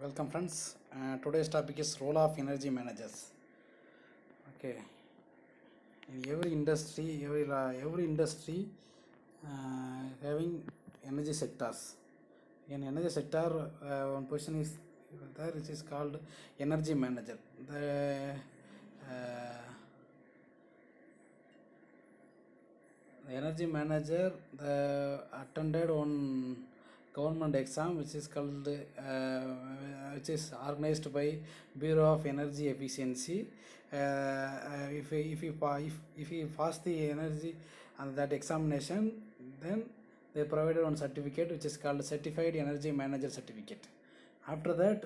Welcome friends. Today's topic is role of energy managers. Okay, in every industry having energy sectors. In energy sector, one person is there, which is called energy manager. The energy manager attended one government exam which is called which is organized by Bureau of Energy Efficiency. If he passed the energy and that examination, then they provided one certificate which is called Certified Energy Manager Certificate. After that,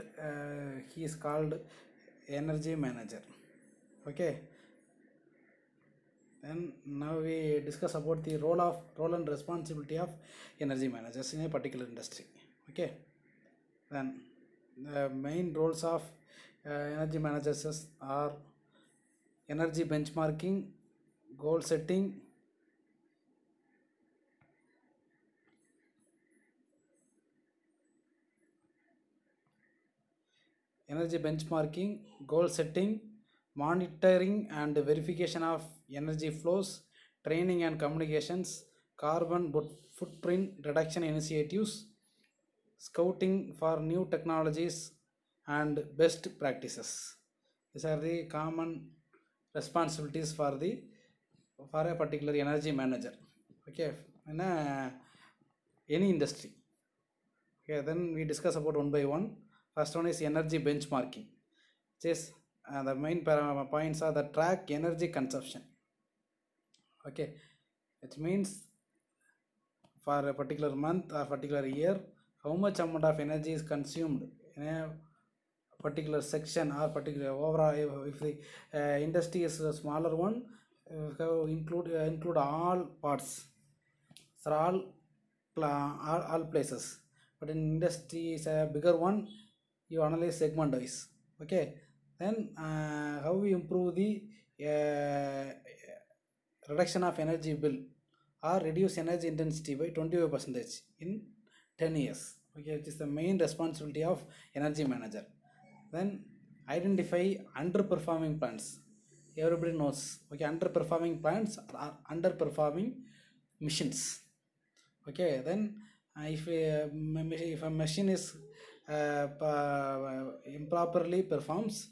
he is called Energy Manager. Okay. Then now we discuss about the role and responsibility of energy managers in a particular industry. Okay. Then the main roles of energy managers are energy benchmarking, goal setting, goal setting, monitoring and verification of energy flows, training and communications, carbon footprint reduction initiatives, scouting for new technologies and best practices. These are the common responsibilities for a particular energy manager. Okay, in any industry. Okay, then we discuss about one by one. First one is energy benchmarking. Just the main points are the track energy consumption. Okay, it means for a particular month or particular year, how much amount of energy is consumed in a particular section or particular overall. If the industry is a smaller one, include all parts, so all places. But in industry is a bigger one, you analyze segment wise. Okay, then how we improve the reduction of energy bill or reduce energy intensity by 25% in 10 years. Okay, which is the main responsibility of energy manager. Then identify underperforming plants. Everybody knows. Okay, underperforming plants are underperforming machines. Okay, then if a machine is improperly performs,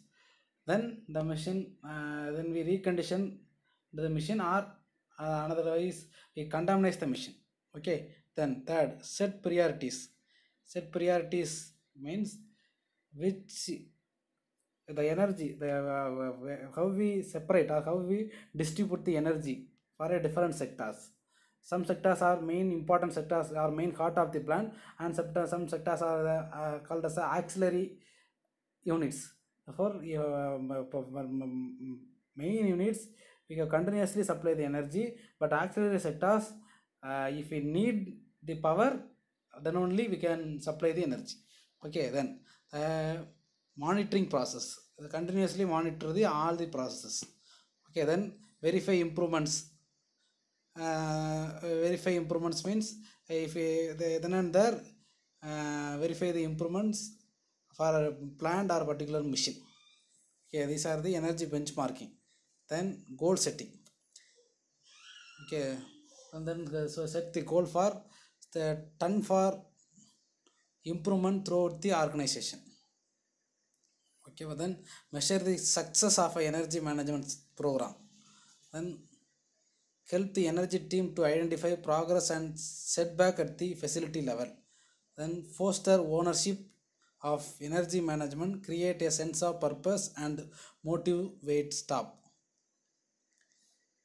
then the machine then we recondition the machine or otherwise we contaminate the machine. Okay, then third, set priorities. Set priorities means which the energy, how we separate or how we distribute the energy for a different sectors. Some sectors are main important sectors, are main heart of the plant, and some sectors are called as auxiliary units. For main units, we can continuously supply the energy, but auxiliary sectors, if we need the power, then only we can supply the energy. Okay, then monitoring process, continuously monitor all the processes. Okay, then verify improvements. Verify improvements means if then and there verify the improvements for a plant or particular machine. Okay, these are the energy benchmarking. Then goal setting. Okay, and then so set the goal for the ton for improvement throughout the organization. Okay, but then measure the success of an energy management program. Then help the energy team to identify progress and setback at the facility level. Then foster ownership of energy management, create a sense of purpose and motivate staff.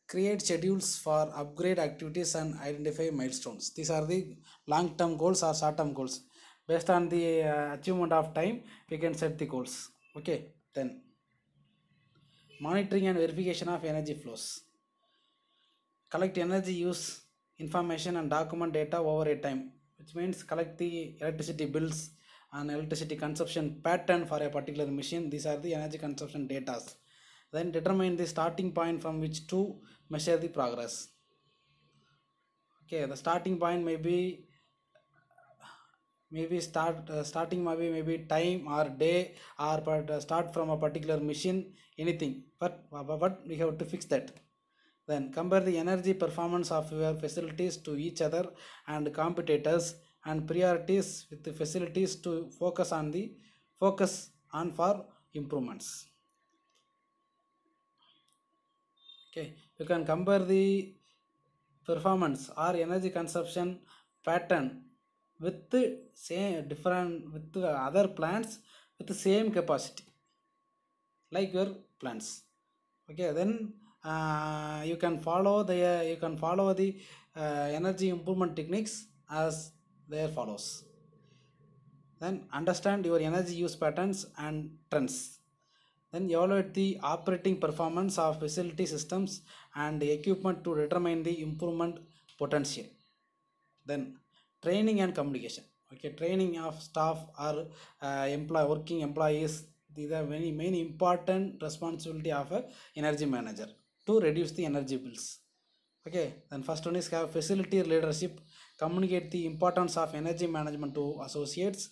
Create schedules for upgrade activities and identify milestones. These are the long-term goals or short-term goals. Based on the achievement of time, we can set the goals. Okay, then monitoring and verification of energy flows. Collect energy use information and document data over a time, which means collect the electricity bills and electricity consumption pattern for a particular machine. These are the energy consumption data. Then determine the starting point from which to measure the progress. Okay, the starting point may be maybe starting maybe time or day, or start from a particular machine, anything, but we have to fix that. Then compare the energy performance of your facilities to each other and competitors, and priorities with the facilities to focus on for improvements. Okay, you can compare the performance or energy consumption pattern with the same different with the other plants with the same capacity, like your plants. Okay, then you can follow the energy improvement techniques as there follows. Then understand your energy use patterns and trends. Then evaluate the operating performance of facility systems and equipment to determine the improvement potential. Then training and communication. Okay, training of staff or working employees, these are very main important responsibility of a energy manager to reduce the energy bills. Okay, then first one is have facility leadership, communicate the importance of energy management to associates.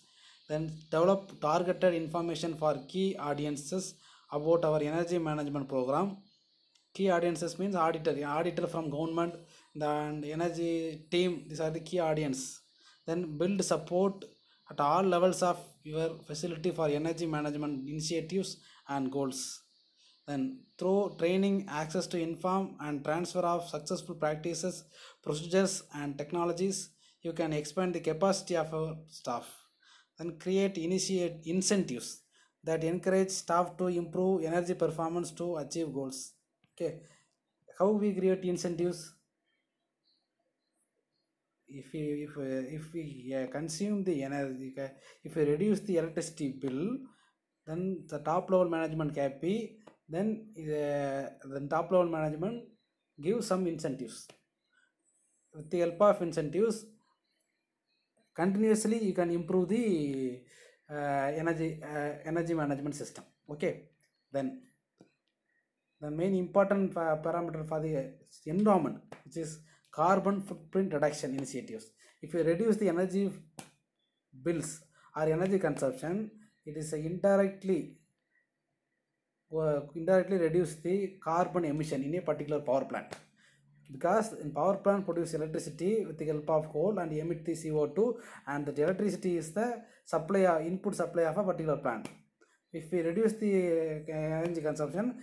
Then develop targeted information for key audiences about our energy management program. Key audiences means auditor from government, and energy team, these are the key audience. Then build support at all levels of your facility for energy management initiatives and goals. Then through training, access to inform and transfer of successful practices, procedures and technologies, you can expand the capacity of our staff. Then initiate incentives that encourage staff to improve energy performance to achieve goals. Okay, how we create incentives? If we consume the energy, if we reduce the electricity bill, then the top level management can be, then the top level management give some incentives. With the help of incentives, continuously you can improve the energy management system. Okay, then the main important parameter for the environment, which is carbon footprint reduction initiatives. If you reduce the energy bills or energy consumption, it is indirectly reduce the carbon emission in a particular power plant, because in power plant produce electricity with the help of coal and emit the CO2, and the electricity is the input supply of a particular plant. If we reduce the energy consumption,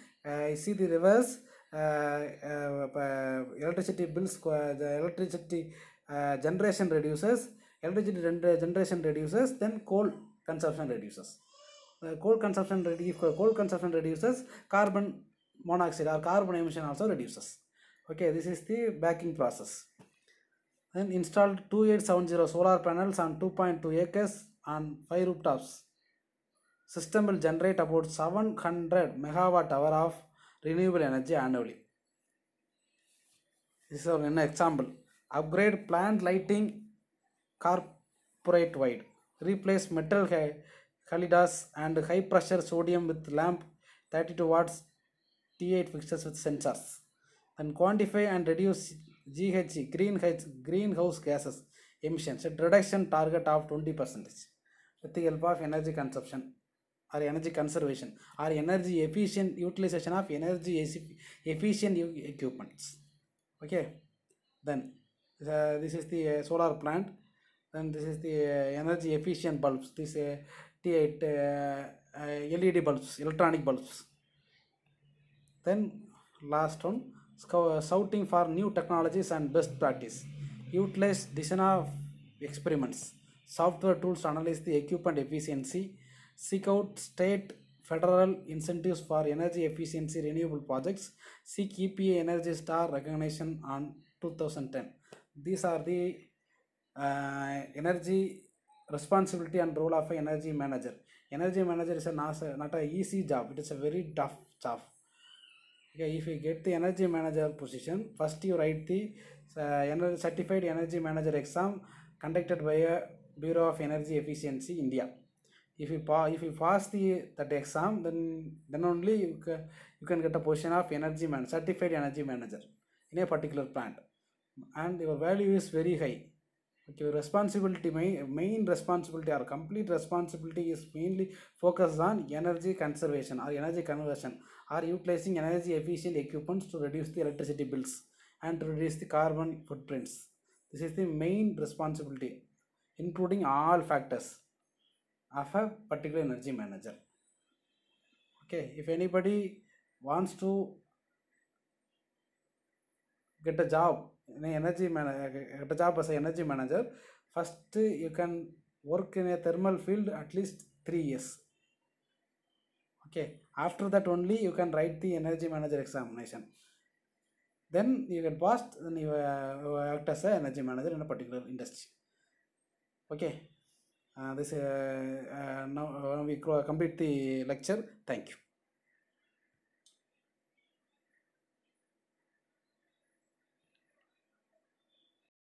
see the reverse, electricity bills, the electricity generation reduces, then coal consumption reduces. Coal consumption reduces, carbon monoxide or carbon emission also reduces. Okay, this is the backing process. Then installed 2870 solar panels on 2.2 acres on 5 rooftops. System will generate about 700 megawatt hour of renewable energy annually. This is an example. Upgrade plant lighting corporate wide. Replace metal halidas and high pressure sodium with lamp 32 watts T8 fixtures with sensors. And quantify and reduce greenhouse gases emissions at reduction target of 20% with the help of energy consumption or energy conservation or energy efficient utilization of energy efficient equipments. Okay, then this is the solar plant. Then this is the energy efficient bulbs, this T8 LED bulbs, electronic bulbs. Then last one, scouting for new technologies and best practice. Utilize design of experiments, software tools to analyze the equipment efficiency. Seek out state federal incentives for energy efficiency renewable projects. Seek EPA Energy Star recognition on 2010. These are the energy responsibility and role of an energy manager. Energy manager is not an easy job, it is a very tough job. Okay, if you get the energy manager position, first you write the certified energy manager exam conducted by a Bureau of Energy Efficiency India. If you pass that exam, then only you can get a position of certified energy manager in a particular plant, and your value is very high. Okay, responsibility, main responsibility or complete responsibility is mainly focused on energy conservation or energy conversion or utilizing energy efficient equipments to reduce the electricity bills and to reduce the carbon footprints. This is the main responsibility, including all factors of a particular energy manager. Okay, if anybody wants to get a job in a get a job as an energy manager, first you can work in a thermal field at least 3 years. Okay, after that only you can write the energy manager examination, then you get passed, then you act as a energy manager in a particular industry. Okay, this now we complete the lecture. Thank you.